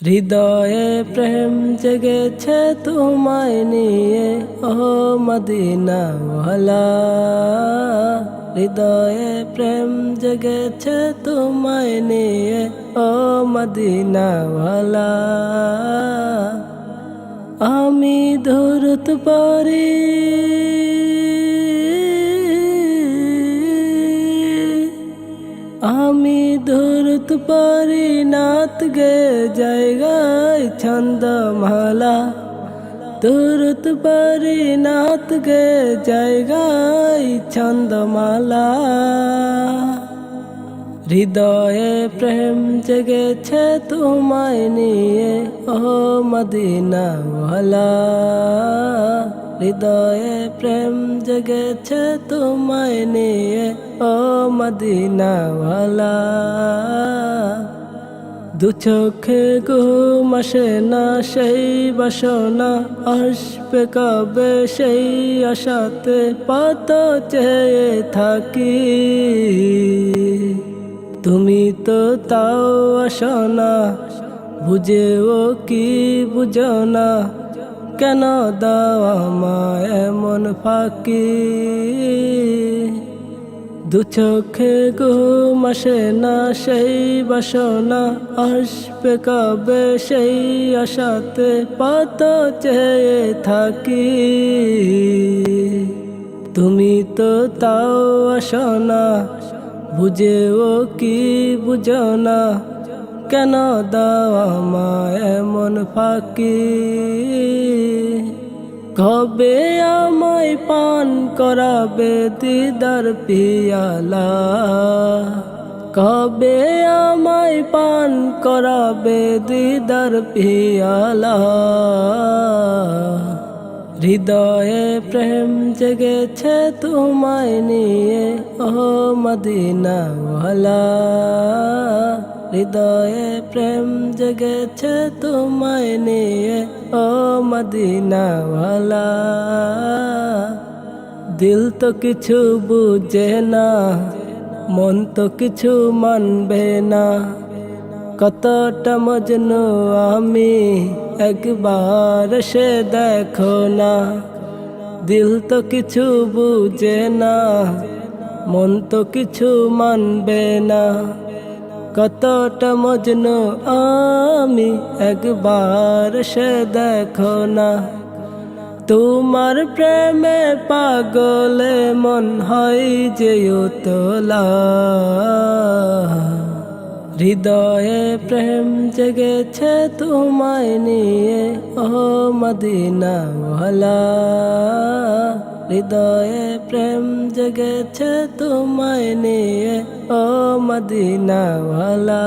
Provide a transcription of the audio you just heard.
হৃদয়ে প্রেম জেগেছে তোমায় নিয়ে ও মদিনাওয়ালা। হৃদয়ে প্রেম জেগেছে তোমায় নিয়ে ও মদিনাওয়ালা। আমি দরুদ পড়ি আমি দরুদ পড়ি নাত গে জায়গায় ছন্দমালা। দরুদ পড়ি নাত গে জায়গায় ছন্দমালা। হৃদয়ে প্রেম জেগেছে তোমায় নিয়ে ও মদিনাওয়ালা। হৃদয়ে প্রেম জেগেছে তোমায় নিয়ে ও মদিনাওয়ালা। দু চোখে ঘুম আসে না সেই বাসনা, আসবে কবে সেই আশাতে পথ চেয়ে থাকি। তুমি তো তাও আসো না, বুঝেও কি বুঝো না, কেন দাও আমায় এমন ফাঁকি। দু চোখে ঘুম আসে না সেই বাসনা, আসবে কবে সেই আশাতে পথ চেয়ে থাকি। তুমি তো তাও আসো না, বুঝেও কি বুঝো না, কেন দাও আমায় এমন ফাঁকি। কবে আমায় পান করাবে দিদার পিয়ালা, কবে আমায় পান করাবে দিদার পিয়ালা। হৃদয়ে প্রেম জেগেছে তোমায় নিয়ে ও মদিনাওয়ালা। হৃদয়ে প্রেম জেগেছে তোমায় নিয়ে ও মদিনাওয়ালা। দিল তো কিছু বুঝে না, মন তো কিছু মানবে না, কতটা মজনু আমি একবার সে দেখো না। দিল তো কিছু বুঝে না, মন তো কিছু মানবে না, কতটা মজনু আমি একবার সে দেখো না। তোমার প্রেমে পাগলে মন হয় যে উতলা। হৃদয়ে প্রেম জেগেছে তোমায় নিয়ে ও মদিনাওয়ালা। হৃদয়ে প্রেম জেগেছে তোমায় নিয়ে ও মদিনাওয়ালা।